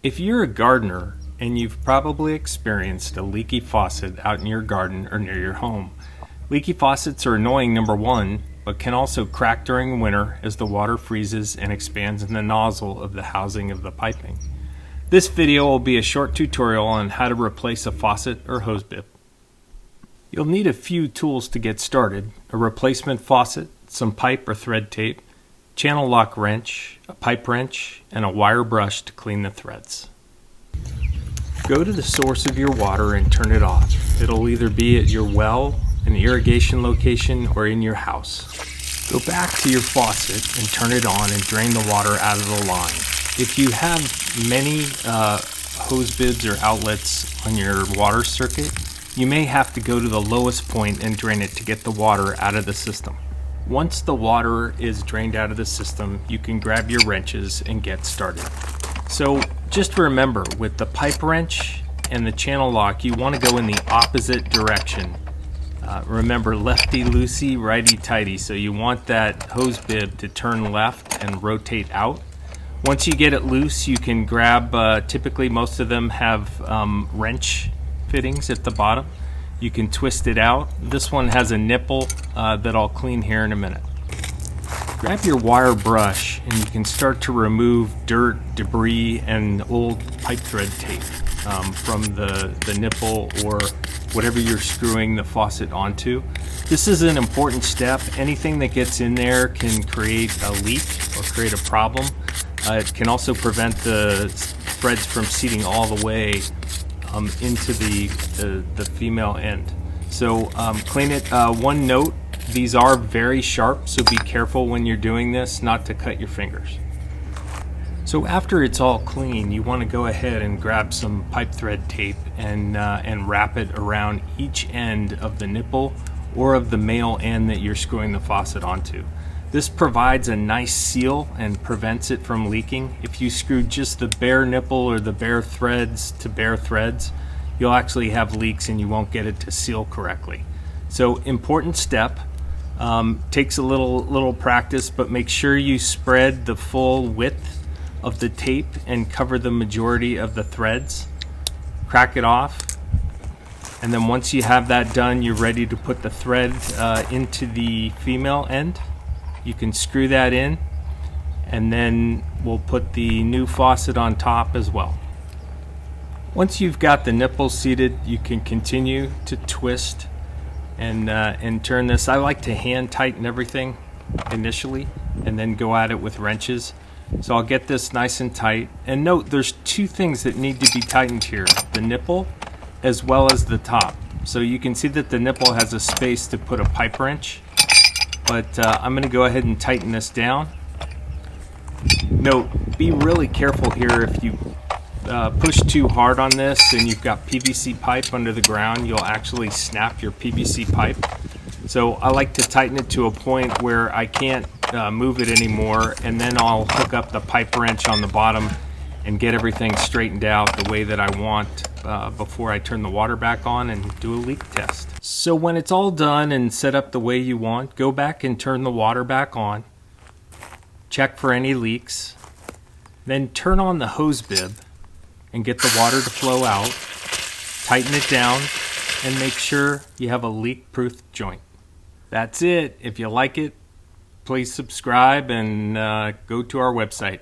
If you're a gardener and you've probably experienced a leaky faucet out in your garden or near your home, leaky faucets are annoying, number one, but can also crack during winter as the water freezes and expands in the nozzle of the housing of the piping. This video will be a short tutorial on how to replace a faucet or hose bib. You'll need a few tools to get started: a replacement faucet, some pipe or thread tape, channel lock wrench, a pipe wrench, and a wire brush to clean the threads. Go to the source of your water and turn it off. It'll either be at your well, an irrigation location, or in your house. Go back to your faucet and turn it on and drain the water out of the line. If you have many hose bibs or outlets on your water circuit, you may have to go to the lowest point and drain it to get the water out of the system. Once the water is drained out of the system, you can grab your wrenches and get started. So just remember, with the pipe wrench and the channel lock, you want to go in the opposite direction. Remember, lefty loosey, righty tighty, so you want that hose bib to turn left and rotate out. Once you get it loose, you can grab, typically most of them have wrench fittings at the bottom. You can twist it out. This one has a nipple that I'll clean here in a minute. Grab your wire brush and you can start to remove dirt, debris, and old pipe thread tape from the nipple or whatever you're screwing the faucet onto. This is an important step. Anything that gets in there can create a leak or create a problem. It can also prevent the threads from seating all the way into the female end. So clean it. One note, these are very sharp, so be careful when you're doing this not to cut your fingers. So after it's all clean, you want to go ahead and grab some pipe thread tape and wrap it around each end of the nipple or of the male end that you're screwing the faucet onto. This provides a nice seal and prevents it from leaking. If you screw just the bare nipple or the bare threads to bare threads, you'll actually have leaks and you won't get it to seal correctly. So important step. Takes a little practice, but make sure you spread the full width of the tape and cover the majority of the threads. Crack it off, and then once you have that done, you're ready to put the thread into the female end. You can screw that in, and then we'll put the new faucet on top as well. Once you've got the nipples seated, you can continue to twist and turn this. I like to hand tighten everything initially and then go at it with wrenches. So I'll get this nice and tight. And note, there's two things that need to be tightened here: the nipple as well as the top. So you can see that the nipple has a space to put a pipe wrench, but I'm going to go ahead and tighten this down. Note, be really careful here. If you push too hard on this and you've got PVC pipe under the ground, you'll actually snap your PVC pipe. So I like to tighten it to a point where I can't move it anymore, and then I'll hook up the pipe wrench on the bottom and get everything straightened out the way that I want before I turn the water back on and do a leak test. So when it's all done and set up the way you want, go back and turn the water back on. Check for any leaks. Then turn on the hose bib and get the water to flow out. Tighten it down and make sure you have a leak-proof joint. That's it. If you like it, please subscribe and go to our website.